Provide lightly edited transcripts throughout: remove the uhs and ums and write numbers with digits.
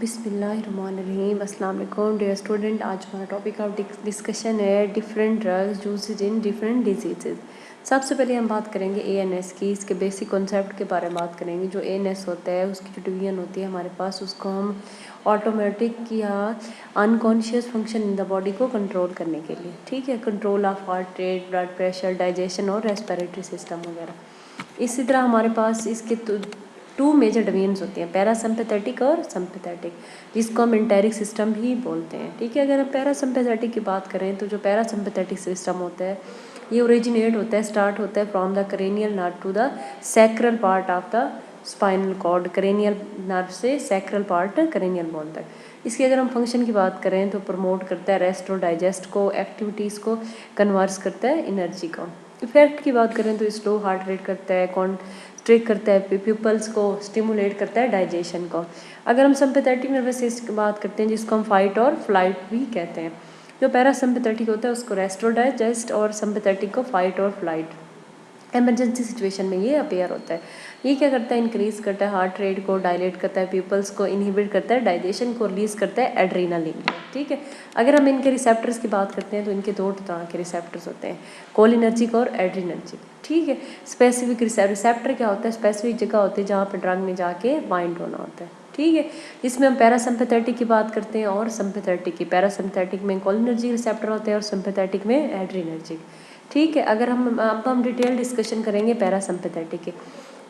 बिस्मिल्लाहिर्रहमानिर्रहीम। अस्सलाम वालेकुम डियर स्टूडेंट। आज हमारा टॉपिक ऑफ डिस्कशन है different drugs used in different disease. सबसे पहले हम बात करेंगे एएनएस की। इसके बेसिक कॉन्सेप्ट के बारे में बात करेंगे। जो एएनएस होता है उसकी जो डिवीजन होती है हमारे पास, उसको हम ऑटोमेटिक या unconscious function in the body को कंट्रोल करने के लिए, ठीक है, control of heart rate, blood pressure, digestion और रेस्पिरेटरी सिस्टम वगैरह। इसी तरह हमारे पास इसके टू मेजर डिवीजन्स होती हैं, पैरासिम्पैथेटिक और सिम्पैथेटिक, जिसको हम एंटेरिक सिस्टम भी बोलते हैं, ठीक है। अगर हम पैरासिम्पैथेटिक की बात करें तो जो पैरासिम्पैथेटिक सिस्टम होता है ये ओरिजिनेट होता है, स्टार्ट होता है from the cranial nerve to the sacral part of the spinal cord. Cranial nerve से सैक्रल पार्ट क्रेनियल बोन तक। इसकी अगर हम फंक्शन की बात करें तो प्रमोट करता है रेस्ट और डाइजेस्ट को, एक्टिविटीज़ को कन्वर्स करता है एनर्जी को। इफेक्ट की बात करें तो स्लो हार्ट रेट करता है, कॉन्स्ट्रिक्ट करता है प्यूपल्स को, स्टिमुलेट करता है डाइजेशन को। अगर हम सिम्पैथेटिक नर्वस सिस्टम की बात करते हैं जिसको हम फाइट और फ्लाइट भी कहते हैं। जो पैरासिम्पैथेटिक होता है उसको रेस्ट और डाइजेस्ट, और सिम्पैथेटिक को फाइट और फ्लाइट। एमरजेंसी सिचुएशन में ये अपेयर होता है। ये क्या करता है, इंक्रीज करता है हार्ट रेट को, डायलेट करता है प्यूपल्स को, इनहिबिट करता है डाइजेशन को, रिलीज करता है एड्रेनालिन को, ठीक है। अगर हम इनके रिसेप्टर्स की बात करते हैं तो इनके दो तरह के रिसेप्टर्स होते हैं, कोलिनर्जिक और एड्रेनर्जिक, ठीक है। स्पेसिफिक रिसेप्टर क्या होता है, स्पेसिफिक जगह होती है जहाँ पर ड्रग में जाके बाइंड होना होता है, ठीक है। इसमें हम पैरासिम्पैथेटिक की बात करते हैं और सिम्पैथेटिक की। पैरासिम्पैथेटिक में कोलिनर्जिक रिसेप्टर होते हैं और सिम्पैथेटिक में एड्रेनर्जिक, ठीक है। अगर हम डिटेल डिस्कशन करेंगे पैरासिम्पैथेटिक के।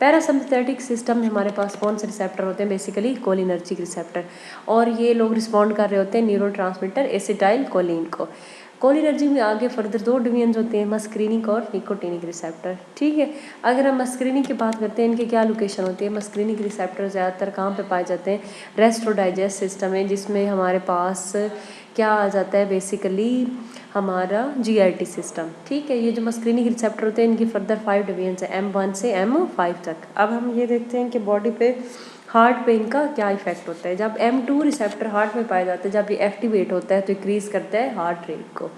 पैरासिम्पैथेटिक सिस्टम में हमारे पास कौन से रिसेप्टर होते हैं, बेसिकली कोलिनर्जिक रिसेप्टर, और ये लोग रिस्पॉन्ड कर रहे होते हैं न्यूरोट्रांसमीटर एसिटाइल कोलिन को। कोलिनर्जिक में आगे फर्दर दो डिवीजन होते हैं, मस्क्रीनिक और निकोटीनिक रिसेप्टर, ठीक है। अगर हम मस्क्रीनिक की बात करते हैं, इनकी क्या लोकेशन होती है। मस्क्रीनिक रिसेप्टर ज़्यादातर कहाँ पे पाए जाते हैं, रेस्ट और डाइजेस्ट सिस्टम है, जिसमें हमारे पास क्या आ जाता है, बेसिकली हमारा जीआईटी सिस्टम, ठीक है। ये जो मस्क्रीनिक रिसेप्टर होते हैं इनकी फर्दर 5 डिवीजन है, M1 से M5 तक। अब हम ये देखते हैं कि बॉडी पे, हार्ट पे इनका क्या इफेक्ट होता है। जब M2 रिसेप्टर हार्ट में पाया जाता है, जब ये एक्टिवेट होता है तो इंक्रीज करता है हार्ट रेट को।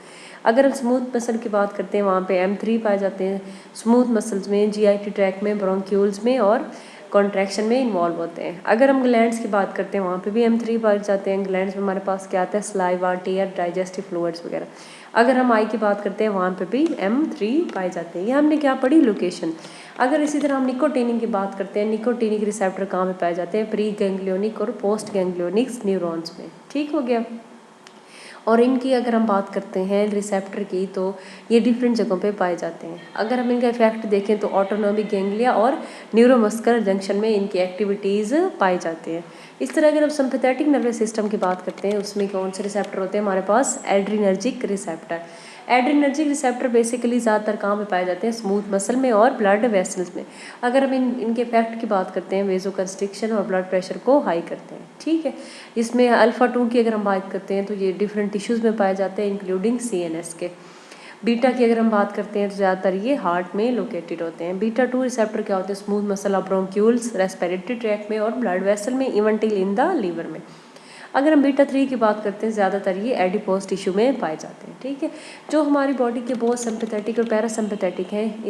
अगर हम स्मूथ मसल की बात करते हैं, वहाँ पे M3 पाए जाते हैं स्मूथ मसल्स में, जीआईटी ट्रैक में, ब्रोंक्यूल्स में और कॉन्ट्रैक्शन में इन्वॉल्व होते हैं। अगर हम ग्लैंड्स की बात करते हैं वहाँ पे भी M3 पाए जाते हैं। ग्लैंड्स में हमारे पास क्या आता है, सलाइवा, टीयर, डाइजेस्टिव फ्लूइड्स वगैरह। अगर हम आई की बात करते हैं वहाँ पे भी M3 पाए जाते हैं। ये हमने क्या पढ़ी, लोकेशन। अगर इसी तरह हम निकोटीनिक की बात करते हैं, निकोटीनिक रिसेप्टर कहाँ पे पाए जाते हैं, प्री गैंग्लियोनिक और पोस्ट गैंग्लियोनिक्स न्यूरॉन्स में, ठीक हो गया। और इनकी अगर हम बात करते हैं रिसेप्टर की, तो ये डिफरेंट जगहों पे पाए जाते हैं। अगर हम इनका इफेक्ट देखें तो ऑटोनॉमिक गैंग्लिया और न्यूरोमस्कुलर जंक्शन में इनकी एक्टिविटीज़ पाई जाती हैं। इस तरह अगर हम सिम्पैथेटिक नर्वस सिस्टम की बात करते हैं, उसमें कौन से रिसेप्टर होते हैं हमारे पास, adrenergic receptor. Adrenergic receptor basically ज़्यादातर कहाँ पे पाए जाते हैं, स्मूथ मसल में और ब्लड वेसल्स में। अगर हम इनके इफेक्ट की बात करते हैं, वेजोकंस्ट्रिक्शन और ब्लड प्रेशर को हाई करते हैं, ठीक है। इसमें अल्फा 2 की अगर हम बात करते हैं तो ये डिफरेंट टिश्यूज़ में पाए जाते हैं इंक्लूडिंग CNS के। बीटा की अगर हम बात करते हैं तो ज़्यादातर ये हार्ट में लोकेटेड होते हैं। बीटा 2 रिसेप्टर क्या होते हैं, smooth muscle of bronchioles, respiratory tract में और ब्लड वेसल में, even till in the liver में। अगर हम बीटा 3 की बात करते हैं, ज़्यादातर ये एडिपोज टिश्यू में पाए जाते हैं, ठीक है। जो हमारी बॉडी के बहुत सिम्पैथेटिक और पैरासिम्पैथेटिक हैं,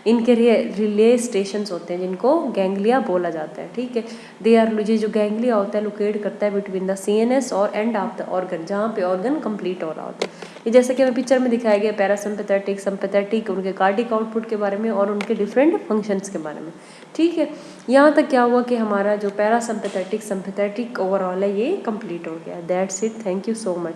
इनके रिले स्टेशंस होते हैं जिनको गैंग्लिया बोला जाता है, ठीक है। दे आर, ये जो गैंग्लिया होता है लोकेट करता है बिटवीन द CNS और एंड ऑफ द ऑर्गन, जहाँ पे ऑर्गन कंप्लीट हो रहा होता है। ये जैसे कि हमें पिक्चर में दिखाया गया, पैरासिम्पैथेटिक, सिम्पैथेटिक, उनके कार्डिक आउटपुट के बारे में और उनके डिफरेंट फंक्शंस के बारे में, ठीक है। यहाँ तक क्या हुआ कि हमारा जो पैरासिम्पैथेटिक सिम्पैथेटिक ओवरऑल है ये कंप्लीट हो गया। That's it, thank you so much.